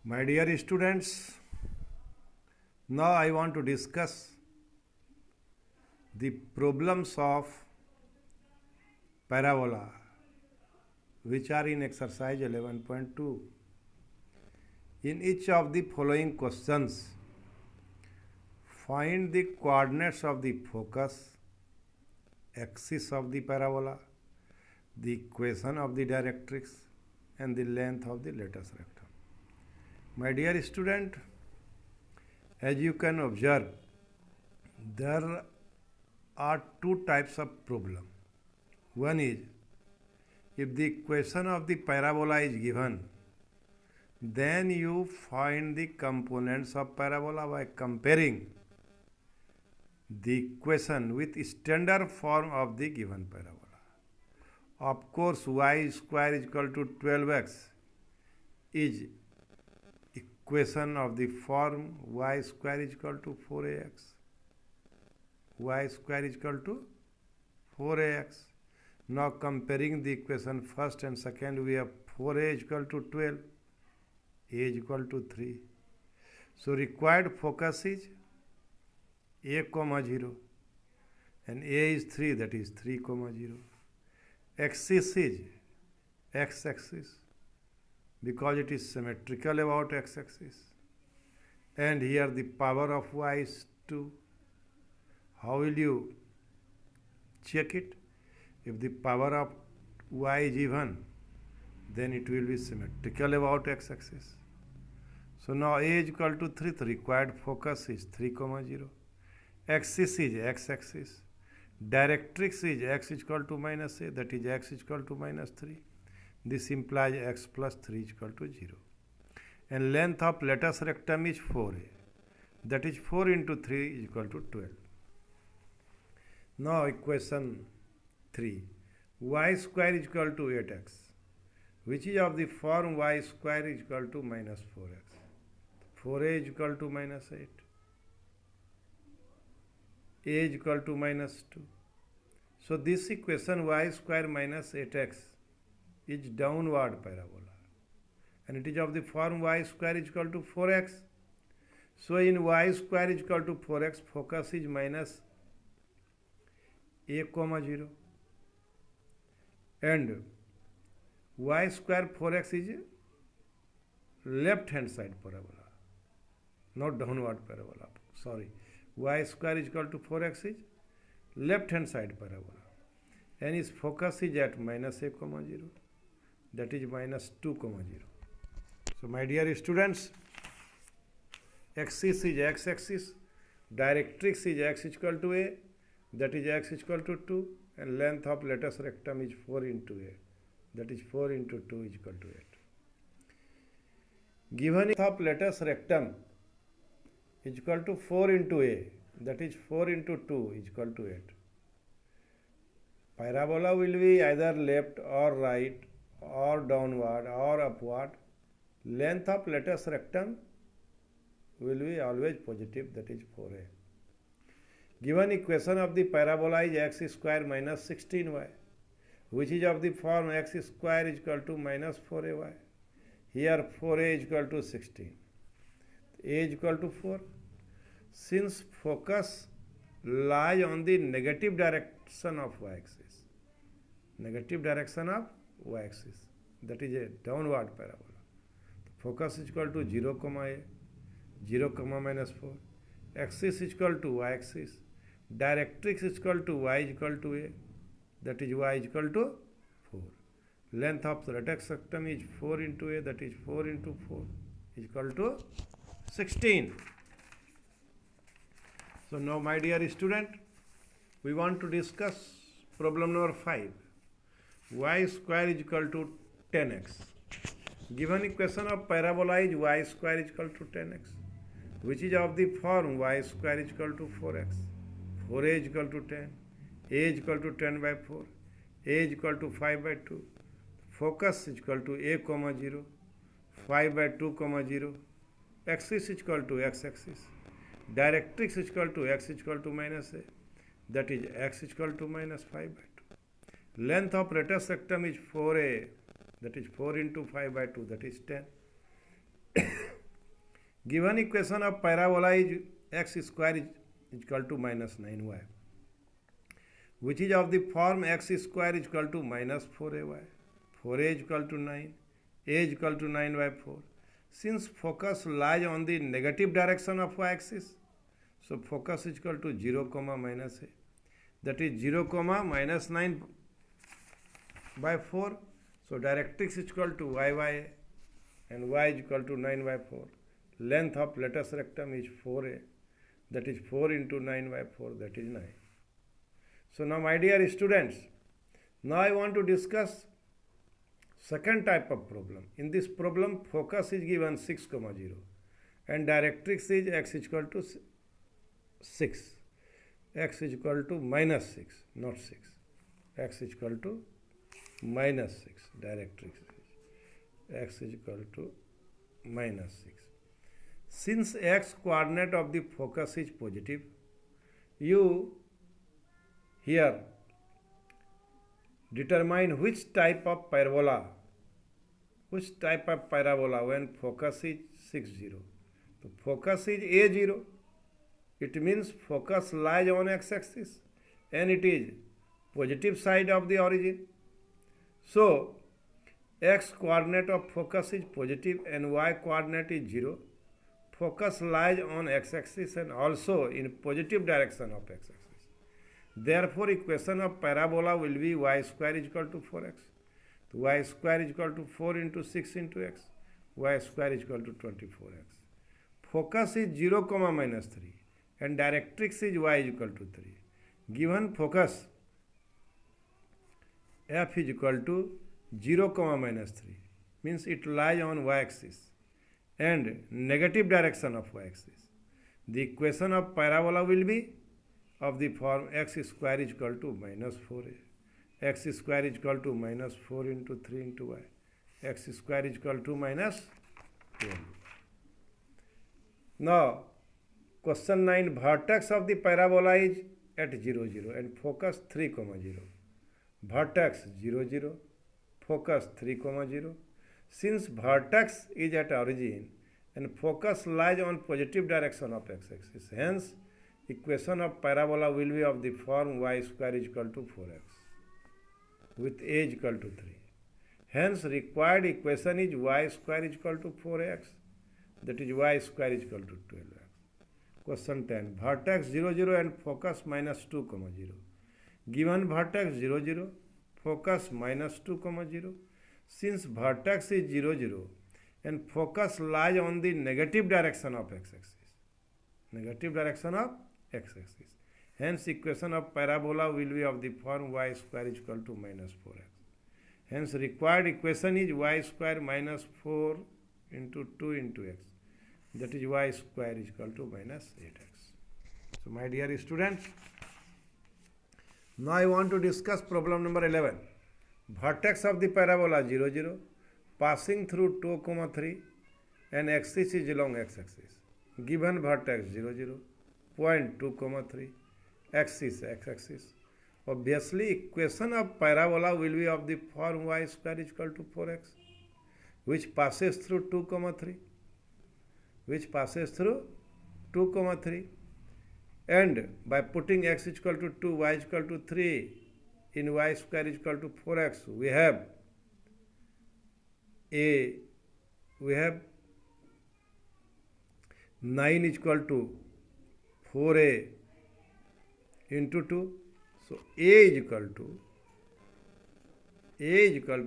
My dear students, now I want to discuss the problems of parabola which are in exercise 11.2. In each of the following questions, find the coordinates of the focus, axis of the parabola, the equation of the directrix, and the length of the latus rectum. My dear student, as you can observe, there are two types of problem. One is, if the equation of the parabola is given, then you find the components of parabola by comparing the equation with standard form of the given parabola. Of course, y square is equal to 12x is equation of the form y square is equal to 4ax. Y square is equal to 4ax. Now comparing the equation first and second, we have 4a is equal to 12, a is equal to 3. So required focus is a comma 0 and a is 3, that is 3 comma 0. Axis is x-axis because it is symmetrical about x-axis, and here the power of y is 2. How will you check it? If the power of y is even, then it will be symmetrical about x-axis. So now a is equal to 3, the required focus is 3 comma 0. Axis is x-axis. Directrix is x is equal to minus a, that is x is equal to minus 3. This implies x plus 3 is equal to 0. And length of latus rectum is 4a, that is 4 into 3 is equal to 12. Now equation 3, y square is equal to 8x, which is of the form y square is equal to minus 4x. 4a is equal to minus 8. A is equal to minus 2. So this equation y square minus 8x is downward parabola, and it is of the form y square is equal to 4x. So in y square is equal to 4x, focus is minus a comma 0, and y square 4x is left hand side parabola, not downward parabola, sorry. Y square is equal to 4x is left hand side parabola, and its focus is at minus a comma 0, that is minus 2 comma 0. So my dear students, axis is x-axis, directrix is x is equal to a, that is x is equal to 2, and length of latus rectum is 4 into a, that is 4 into 2 is equal to 8. Given length of latus rectum is equal to 4 into a, that is 4 into 2 is equal to 8. Parabola will be either left or right or downward or upward. Length of latus rectum will be always positive, that is 4a. Given equation of the parabola is x square minus 16y, which is of the form x square is equal to minus 4ay. Here 4a is equal to 16. A is equal to 4. Since focus lies on the negative direction of y-axis, negative direction of y-axis, that is a downward parabola. Focus is equal to 0 comma a, 0 comma minus 4. Axis is equal to y-axis. Directrix is equal to y is equal to a, that is y is equal to 4. Length of the latus rectum is 4 into a, that is 4 into 4 is equal to 16. So now my dear student, we want to discuss problem number 5. Y square is equal to 10x. Given equation of parabola is y square is equal to 10x, which is of the form y square is equal to 4x. 4a is equal to 10, a is equal to 10 by 4, a is equal to 5 by 2. Focus is equal to a comma 0, 5 by 2 comma 0. Axis is equal to x-axis. Directrix is equal to x is equal to minus a, that is x is equal to minus 5 by 2. Length of latus rectum is 4a, that is 4 into 5 by 2, that is 10. Given equation of parabola is x square is equal to minus 9y, which is of the form x square is equal to minus 4ay, 4a is equal to 9, a is equal to 9 by 4. Since focus lies on the negative direction of y-axis, so focus is equal to 0, minus a. That is 0, minus 9 by 4. So directrix is equal to y by a and y is equal to 9 by 4. Length of latus rectum is 4a. That is 4 into 9 by 4, that is 9. So now my dear students, now I want to discuss second type of problem. In this problem, focus is given 6, 0 and directrix is x is equal to 6. X is equal to minus 6, not 6. X is equal to minus 6. Directrix is x is equal to minus 6. Since x coordinate of the focus is positive, you here determine which type of parabola when focus is 6, 0. So focus is a0. It means focus lies on x-axis and it is positive side of the origin. So x coordinate of focus is positive and y coordinate is 0. Focus lies on x-axis and also in positive direction of x-axis. Therefore, equation of parabola will be y square is equal to 4x. So y square is equal to 4 into 6 into x. Y square is equal to 24x. Focus is 0, minus 3 and directrix is y is equal to 3. Given focus f is equal to 0, minus 3 means it lies on y-axis and negative direction of y-axis. The equation of parabola will be of the form x square is equal to minus 4a. X square is equal to minus 4 into 3 into y. X square is equal to minus 12. Now, question 9, vertex of the parabola is at 0, 0 and focus 3, 0. Vertex 0, 0, focus 3, 0. Since vertex is at origin and focus lies on positive direction of x-axis, hence equation of parabola will be of the form y square is equal to 4x with a is equal to 3. Hence required equation is y square is equal to 4x, that is y square is equal to 12x. Question 10, vertex 0, 0 and focus minus 2, 0. Given vertex 0, 0, focus minus 2, 0. Since vertex is 0, 0 and focus lies on the negative direction of x-axis. Negative direction of x-axis. Hence equation of parabola will be of the form y square is equal to minus 4x. Hence required equation is y square minus 4 into 2 into x. That is y square is equal to minus 8x. So my dear students, now I want to discuss problem number 11. Vertex of the parabola 0, 0 passing through 2, 3 and axis is along x-axis. Given vertex 0, 0, point 2, 3, axis x-axis. Obviously, equation of parabola will be of the form y square is equal to 4x, which passes through 2, 3, which passes through 2, 3. And by putting x is equal to 2, y is equal to 3, in y square is equal to 4x, we have 9 is equal to 4a into 2. So a is equal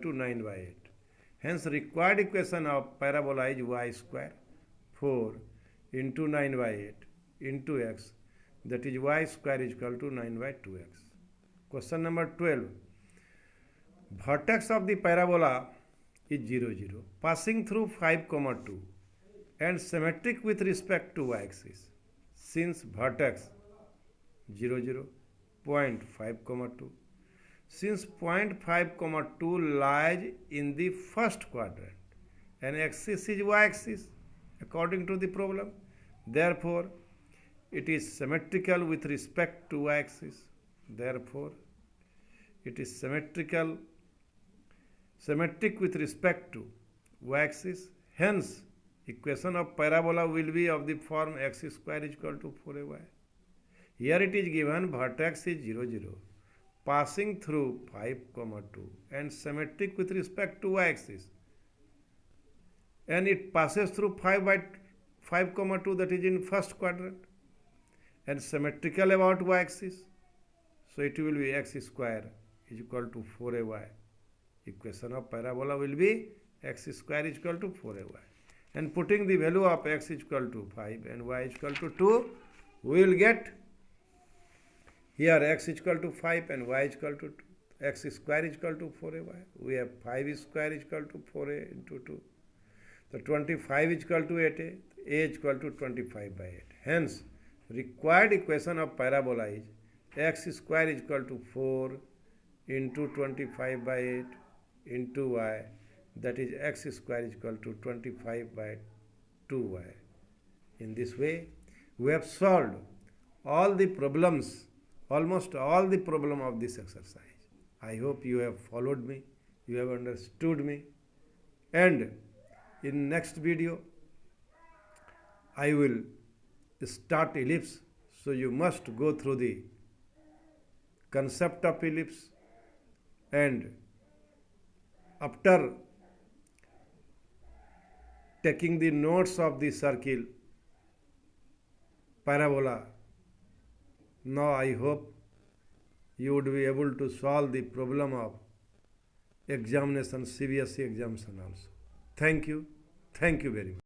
to 9 by 8. Hence required equation of parabola is y square 4 into 9 by 8 into x, that is y square is equal to 9 by 2x. Question number 12. Vertex of the parabola is 0, 0 passing through 5, 2 and symmetric with respect to y-axis. Since vertex 0, 0, point 5, 2. Since point 5, 2 lies in the first quadrant and axis is y-axis according to the problem, therefore it is symmetrical with respect to y-axis. Therefore it is symmetric with respect to y-axis. Hence equation of parabola will be of the form x square is equal to 4ay. Here it is given vertex is 0, 0, passing through 5, 2 and symmetric with respect to y-axis. And it passes through 5 by 5, 2, that is in first quadrant, and symmetrical about y-axis. So it will be x square is equal to 4ay. Equation of parabola will be x square is equal to 4ay. And putting the value of x is equal to 5 and y is equal to 2, we will get here x is equal to 5 and y is equal to 2. X square is equal to 4ay. We have 5 square is equal to 4a into 2. So 25 is equal to 8a. A is equal to 25 by 8. Hence, required equation of parabola is x square is equal to 4 into 25 by 8 into y, that is x square is equal to 25 by 2y. In this way, we have solved all the problems, almost all the problem of this exercise. I hope you have followed me, you have understood me, and in next video, I will start ellipse. So you must go through the concept of ellipse, and after taking the notes of the circle, parabola, now I hope you would be able to solve the problem of examination, CBSE examination also. Thank you very much.